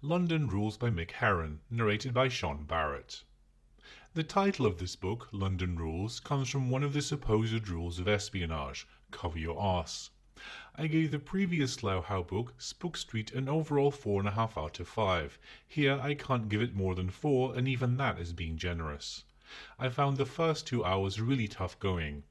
London Rules by Mick Herron, narrated by Sean Barrett. The title of this book, London Rules, comes from one of the supposed rules of espionage: cover your arse. I gave the previous Slough How book, Spook Street, an overall 4.5 out of 5. Here I can't give it more than 4, and even that is being generous. I found the first 2 hours really tough going.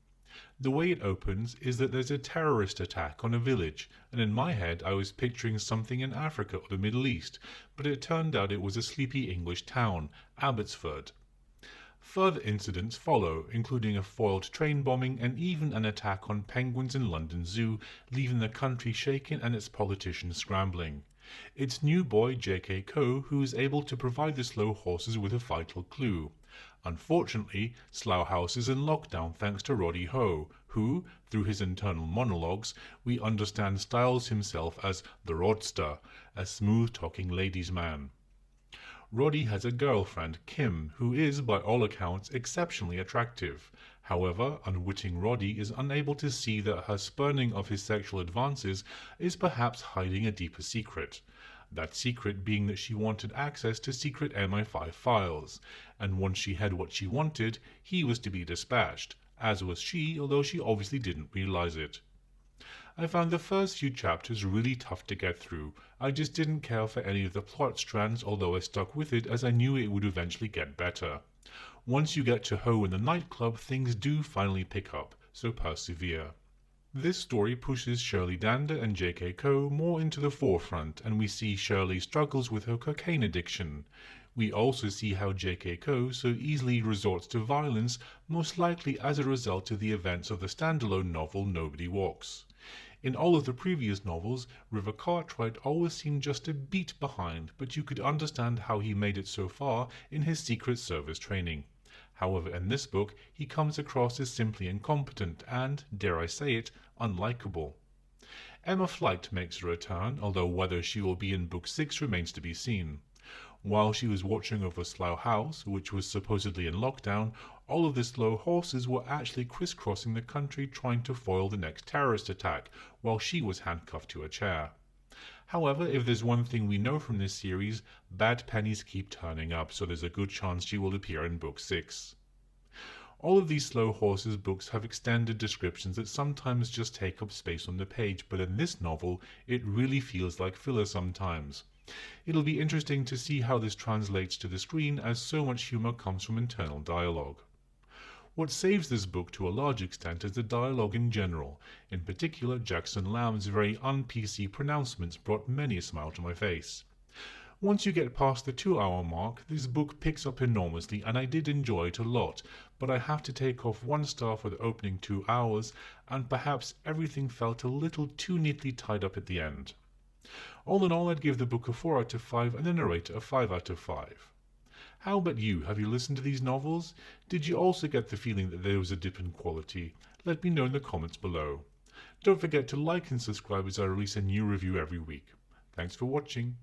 The way it opens is that there's a terrorist attack on a village, and in my head I was picturing something in Africa or the Middle East, but it turned out it was a sleepy English town, Abbotsford. Further incidents follow, including a foiled train bombing and even an attack on penguins in London Zoo, leaving the country shaken and its politicians scrambling. It's new boy J.K. Coe who is able to provide the slow horses with a vital clue. Unfortunately, Slough House is in lockdown thanks to Roddy Ho, who, through his internal monologues, we understand styles himself as the Rodster, a smooth-talking ladies' man. Roddy has a girlfriend, Kim, who is, by all accounts, exceptionally attractive. However, unwitting Roddy is unable to see that her spurning of his sexual advances is perhaps hiding a deeper secret. That secret being that she wanted access to secret MI5 files, and once she had what she wanted, he was to be dispatched, as was she, although she obviously didn't realize it. I found the first few chapters really tough to get through. I just didn't care for any of the plot strands, although I stuck with it as I knew it would eventually get better. Once you get to Ho in the nightclub, things do finally pick up, so persevere. This story pushes Shirley Dander and J.K. Coe more into the forefront, and we see Shirley struggles with her cocaine addiction. We also see how J.K. Coe so easily resorts to violence, most likely as a result of the events of the standalone novel Nobody Walks. In all of the previous novels, River Cartwright always seemed just a beat behind, but you could understand how he made it so far in his Secret Service training. However, in this book, he comes across as simply incompetent and, dare I say it, unlikable. Emma Flight makes a return, although whether she will be in Book 6 remains to be seen. While she was watching over Slough House, which was supposedly in lockdown, all of the slow horses were actually crisscrossing the country trying to foil the next terrorist attack, while she was handcuffed to a chair. However, if there's one thing we know from this series, bad pennies keep turning up, so there's a good chance she will appear in Book 6. All of these Slow Horses books have extended descriptions that sometimes just take up space on the page, but in this novel, it really feels like filler sometimes. It'll be interesting to see how this translates to the screen, as so much humor comes from internal dialogue. What saves this book to a large extent is the dialogue in general. In particular, Jackson Lamb's very un-PC pronouncements brought many a smile to my face. Once you get past the 2-hour mark, this book picks up enormously, and I did enjoy it a lot, but I have to take off 1 star for the opening 2 hours, and perhaps everything felt a little too neatly tied up at the end. All in all, I'd give the book a 4 out of 5 and the narrator a 5 out of 5. How about you? Have you listened to these novels? Did you also get the feeling that there was a dip in quality? Let me know in the comments below. Don't forget to like and subscribe as I release a new review every week. Thanks for watching.